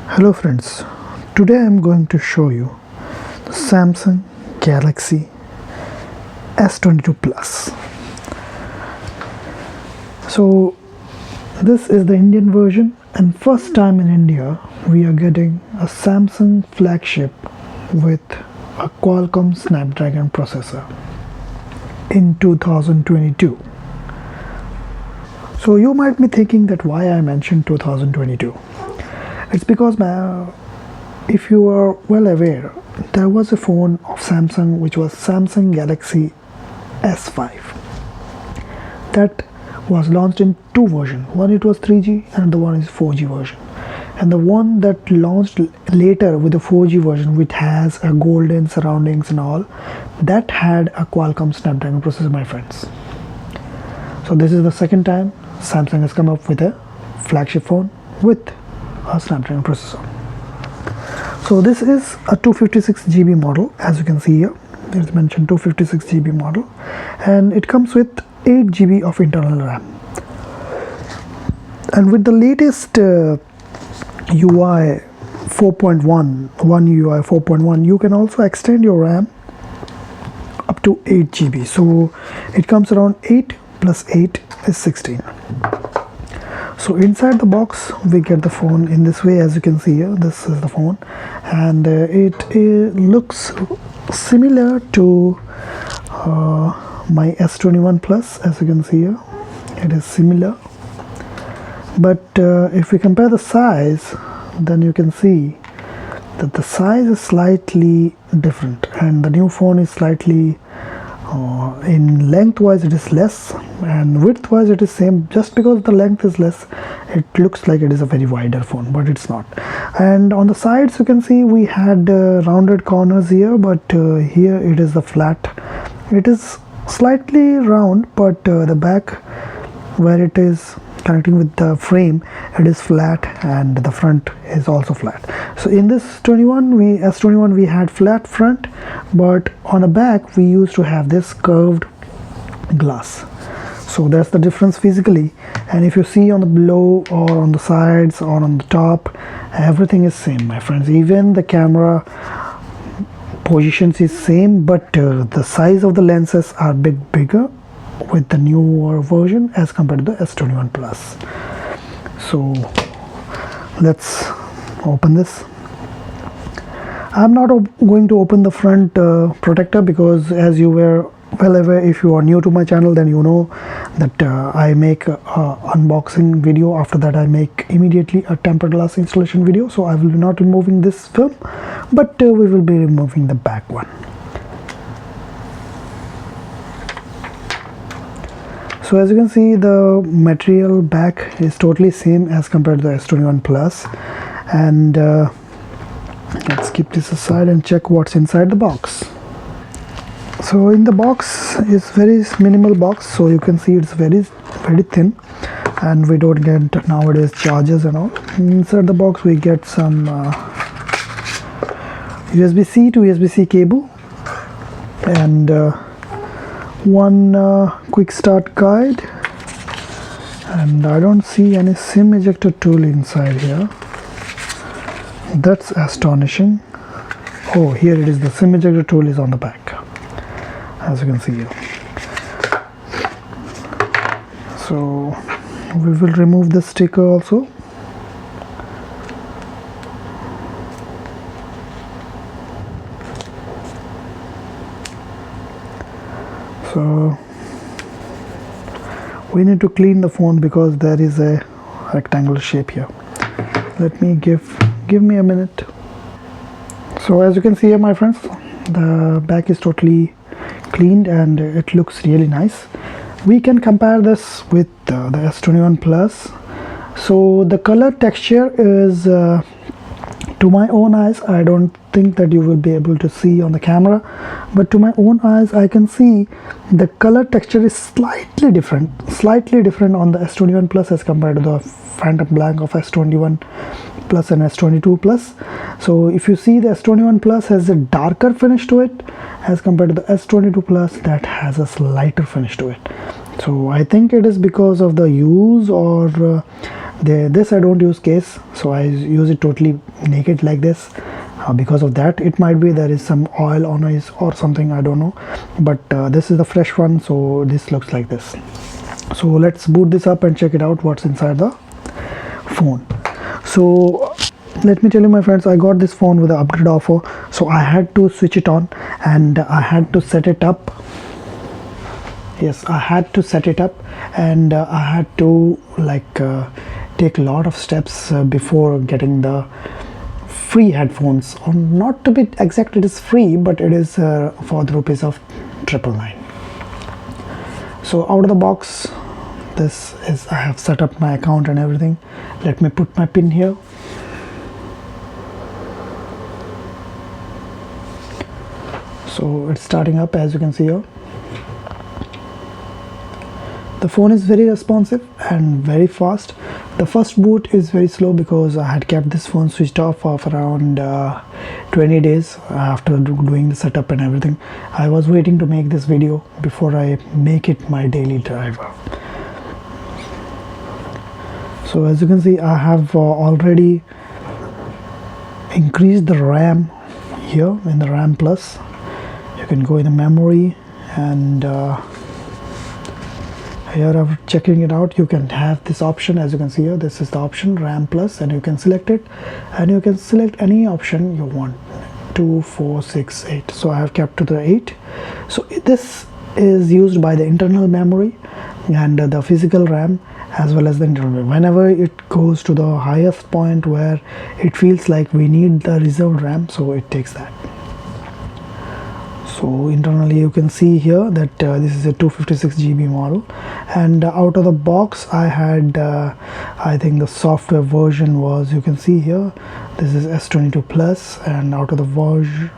Hello friends, today I am going to show you the Samsung Galaxy S22 Plus. So this is the Indian version, and first time in India we are getting a Samsung flagship with a Qualcomm Snapdragon processor in 2022. So you might be thinking that why I mentioned 2022. It's because if you are well aware, there was a phone of Samsung which was Samsung Galaxy S5 that was launched in two versions. One it was 3G and the one is 4G version. And the one that launched later with the 4G version, which has a golden surroundings and all, that had a Qualcomm Snapdragon processor, my friends. So this is the second time Samsung has come up with a flagship phone with a Snapdragon processor. So this is a 256 GB model, as you can see here. There's mentioned 256 GB model, and it comes with 8 GB of internal RAM. And with the latest UI 4.1, One UI 4.1, you can also extend your RAM up to 8 GB. So it comes around 8 plus 8 is 16. So inside the box we get the phone in this way, as you can see here. This is the phone, and it looks similar to my S21 Plus, as you can see here. It is similar, but if we compare the size, then you can see that the size is slightly different, and the new phone is slightly in length wise it is less, and width wise it is same. Just because the length is less, it looks like it is a very wider phone, but it's not. And on the sides you can see we had rounded corners here, but here it is the flat. It is slightly round, but the back where it is connecting with the frame, it is flat, and the front is also flat. So in this S21 we had flat front, but on the back we used to have this curved glass. So that's the difference physically. And if you see on the below or on the sides or on the top, everything is same, my friends. Even the camera positions is same, but the size of the lenses are bigger with the newer version as compared to the S21 Plus. So let's open this. I'm not going to open the front protector, because as you were well aware, if you are new to my channel, then you know that I make a unboxing video. After that I make immediately a tempered glass installation video. So I will be not removing this film, but we will be removing the back one. So as you can see, the material back is totally same as compared to the S21 Plus. And let's keep this aside and check what's inside the box. So in the box is very minimal box, so you can see it's very thin, and we don't get nowadays chargers and all. Inside the box we get some USB-C to USB-C cable, and one quick start guide, and I don't see any SIM ejector tool inside here. That's astonishing. Oh, here it is. The SIM ejector tool is on the back, as you can see here. So we will remove the sticker also. So we need to clean the phone because there is a rectangular shape here. Let me give me a minute. So as you can see here, my friends, the back is totally cleaned and it looks really nice. We can compare this with the S21 Plus. So the color texture is to my own eyes, I don't think that you will be able to see on the camera, but to my own eyes I can see the color texture is slightly different on the S21 Plus as compared to the phantom blank of S21 Plus and S22 Plus. So if you see, the S21 Plus has a darker finish to it as compared to the S22 Plus that has a lighter finish to it. So I think it is because of the use or This I don't use case, so I use it totally naked like this. Because of that, it might be there is some oil on it or something, I don't know, but this is the fresh one, so this looks like this. So let's boot this up and check it out what's inside the phone. So let me tell you, my friends, I got this phone with an upgrade offer, so I had to switch it on and I had to set it up. Yes, I had to set it up, and I had to take a lot of steps before getting the free headphones. Or not to be exact, it is free, but it is for the rupees of 999. So out of the box, this is, I have set up my account and everything. Let me put my pin here. So it's starting up, as you can see here. The phone is very responsive and very fast. The first boot is very slow because I had kept this phone switched off for around 20 days after doing the setup and everything. I was waiting to make this video before I make it my daily driver. So as you can see, I have already increased the RAM here in the RAM plus. You can go in the memory, and here I'm checking it out. You can have this option, as you can see here. This is the option RAM plus, and you can select it, and you can select any option you want, 2, 4, 6, 8. So I have kept to the 8. So this is used by the internal memory and the physical RAM, as well as the internal memory. Whenever it goes to the highest point where it feels like we need the reserved RAM, so it takes that. So internally you can see here that this is a 256 GB model, and out of the box I had I think the software version was, you can see here, this is S22 Plus, and out of the version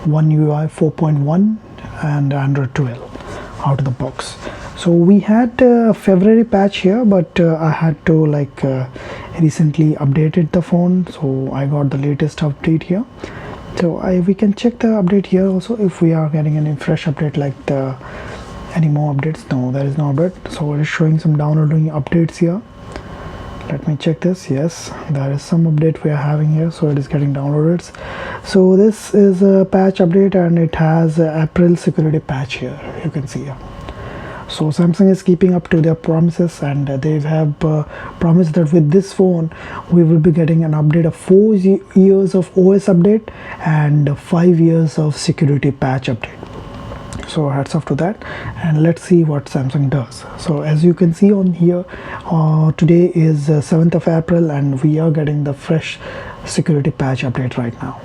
One UI 4.1 and Android 12 out of the box. So we had a February patch here, but I had to recently updated the phone, so I got the latest update here. So we can check the update here also if we are getting any fresh update, like any more updates. No, there is no update. So it is showing some downloading updates here. Let me check this. Yes, there is some update we are having here, so it is getting downloaded. So this is a patch update, and it has April security patch here, you can see here. So Samsung is keeping up to their promises, and they have promised that with this phone we will be getting an update of 4 years of OS update and 5 years of security patch update. So hats off to that, and let's see what Samsung does. So as you can see on here, today is 7th of April, and we are getting the fresh security patch update right now.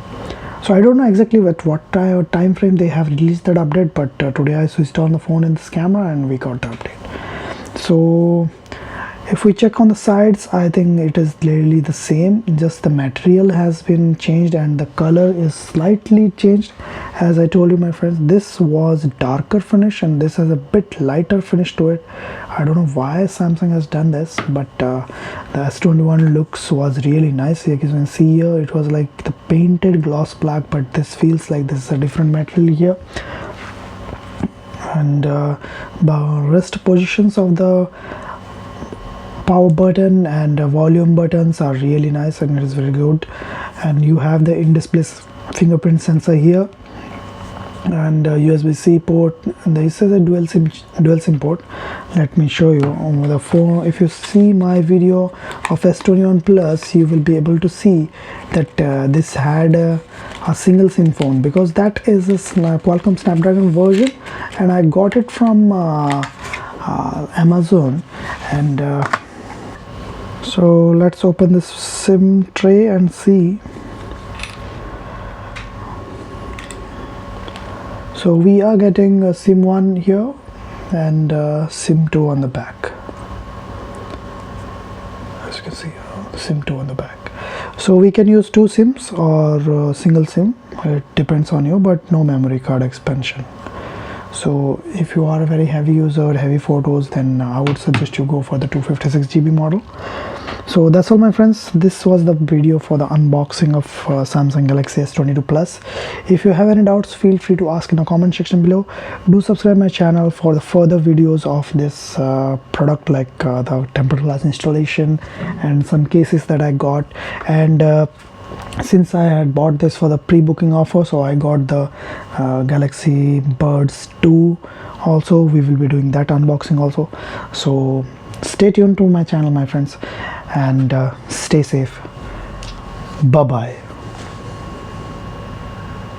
So I don't know exactly at what time frame they have released that update, but today I switched on the phone in this camera and we got the update. So if we check on the sides, I think it is clearly the same, just the material has been changed and the color is slightly changed. As I told you, my friends, this was darker finish and this has a bit lighter finish to it. I don't know why Samsung has done this, but the S21 looks was really nice. You can see here it was like the painted gloss black, but this feels like this is a different material here. And the wrist positions of the power button and volume buttons are really nice, and it is very good. And you have the in-display fingerprint sensor here, and USB-C port. This is a dual SIM port. Let me show you on the phone. If you see my video of S21 Plus, you will be able to see that this had a single SIM phone, because that is a Qualcomm Snapdragon version, and I got it from Amazon. And so let's open this SIM tray and see. So we are getting a SIM 1 here and SIM 2 on the back. As you can see, SIM 2 on the back. So we can use 2 SIMs or single SIM. It depends on you, but no memory card expansion. So if you are a very heavy user, heavy photos, then I would suggest you go for the 256 GB model. So that's all my friends, this was the video for the unboxing of Samsung Galaxy S22 Plus. If you have any doubts, feel free to ask in the comment section below. Do subscribe my channel for the further videos of this product, like the tempered glass installation and some cases that I got. And since I had bought this for the pre-booking offer, so I got the Galaxy Buds 2 also. We will be doing that unboxing also, so stay tuned to my channel my friends, and stay safe. Bye bye.